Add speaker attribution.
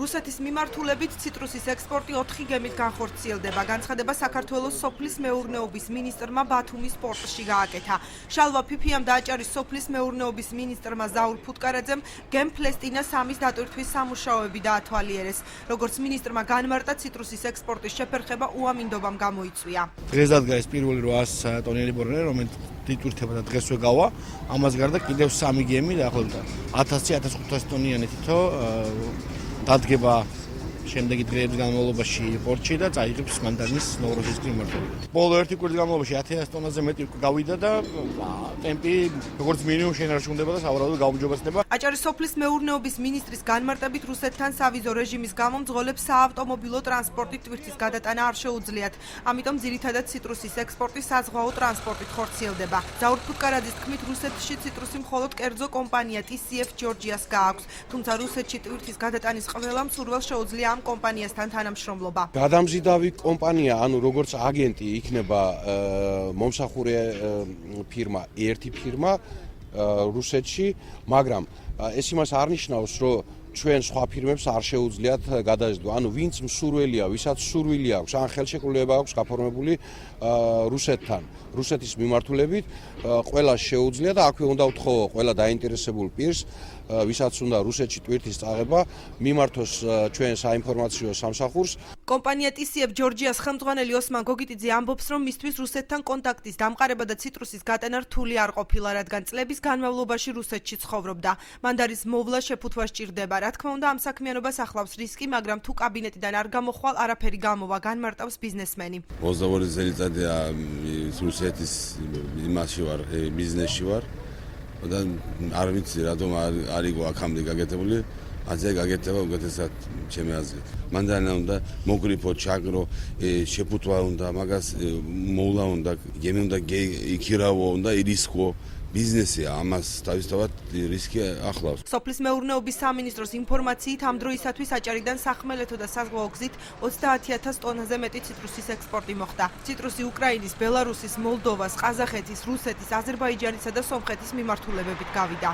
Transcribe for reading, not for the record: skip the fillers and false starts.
Speaker 1: რუსეთის მიმართულებით ციტრუსის ექსპორტი 4 გემით განხორციელდება. განცხადება საქართველოს სოფლის მეურნეობის მინისტრმა ბათუმის პორტში გააკეთა. შალვა ფიფიამ დააჭარის სოფლის მეურნეობის მინისტრმა ზაურ ფუტკარაძემ გემფლესტინა 3-ის დატვირთვის სამუშაოები დაათვალიერეს. როგორც მინისტრმა განმარტა, ციტრუსის ექსპორტის შეფერხება უამინდობამ გამოიწვია.
Speaker 2: დღესდღეს პირველი 800 ტონიანი ბორნე, რომელიც დიტვირთება და დღესვე გავა, ამას გარდა კიდევ 3 გემი დაახლოებით 1000-1500 ტონიანი თითო დადგება შემდეგი დღეების განმავლობაში პორტში და წაიღებს მანდანის ნოვროზის მიმართულებით. ბოლო ერთი კვირის განმავლობაში 10000 ტონაზე მეტი გავიდა და ტემპი როგორც მინიმუმ შენ არ შუნდება და სავარაუდოდ გაუმჯობესდება.
Speaker 1: აჭარის სოფლის მეურნეობის მინისტრის განმარტებით რუსეთთან სავიზო რეჟიმის გამო მძღოლებს საავტომობილო ტრანსპორტით ტვირთის გადატანა არ შეუძლიათ. ამიტომ ძირითადად ციტრუსის ექსპორტი საზღვაო ტრანსპორტით ხორციელდება. ზაურ ფუტკარაძის თქმით, რუსეთში ციტრუსი მხოლოდ კერძო კომპანია TCF Georgias გააქვს, თუმცა რუსეთში ტვირთის გადატანის ყველა მსურველს შეუძლია ამ კომპანიასთან თანამშრომლობა.
Speaker 3: გადამზიდავი კომპანია, ანუ როგორც აგენტი იქნება მომსახურე ფირმა, ერთი ფირმა რუსეთში, მაგრამ ეს იმას არ ნიშნავს, რომ ჩვენ სხვა ფირმებს არ შეუძლიათ გადაზიდვა. ანუ ვინც მსურველია, ვისაც სურვილი აქვს, ან ხელშეკრულება აქვს გაფორმებული რუსეთთან, რუსეთის მიმართულებით, ყველა შეუძლია და აქვე უნდა ვთხოვო ყველა დაინტერესებულ პირს, ვისაც უნდა რუსეთში ტვირთის წაღება, მიმართოს ჩვენ საინფორმაციო სამსახურს.
Speaker 1: კომპანია TCF Georgias ხელმძღვანელი ოსმან გოგიტიძე ამბობს, რომ მისთვის რუსეთთან კონტაქტის დამყარება და ციტრუსის გატანა რთული არ ყოფილა, რადგან წლების განმავლობაში რუსეთში ცხოვრობდა. მანდარის მოვლა შეფუთვა სჭირდება. რა თქმა უნდა, ამ საქმიანობას ახლავს რისკი, მაგრამ თუ კაბინეტიდან არ გამოხვალ, არაფერი გამოვა, განმარტავს ბიზნესმენი.
Speaker 4: 22 წელიწადია რუსეთის იმაში ვარ, ბიზნესში ვარ. და არ ვიცი რატომ არ იყო აქამდე გაკეთებული, ასე გაკეთება უკეთესად ჩემი აზრით. მანდანა უნდა მოგრიფო, ჩაგრო, შეფუთვა უნდა, მაგას მოვლა უნდა, გემი უნდა იქირავო, უნდა ირისკო. ბიზნესია, ამას თავისთავად რისკი ახლავს.
Speaker 1: სოფლის მეურნეობის სამინისტროს ინფორმაციით ამ დროისათვის აჭარიდან სახმელეთო და საზღვაო გზით 30000 ტონაზე მეტი ციტრუსის ექსპორტი მოხდა. ციტრუსი უკრაინის, ბელარუსის, მოლდოვას, ყაზახეთის, რუსეთის, აზერბაიჯანისა და სომხეთის მიმართულებებით გავიდა.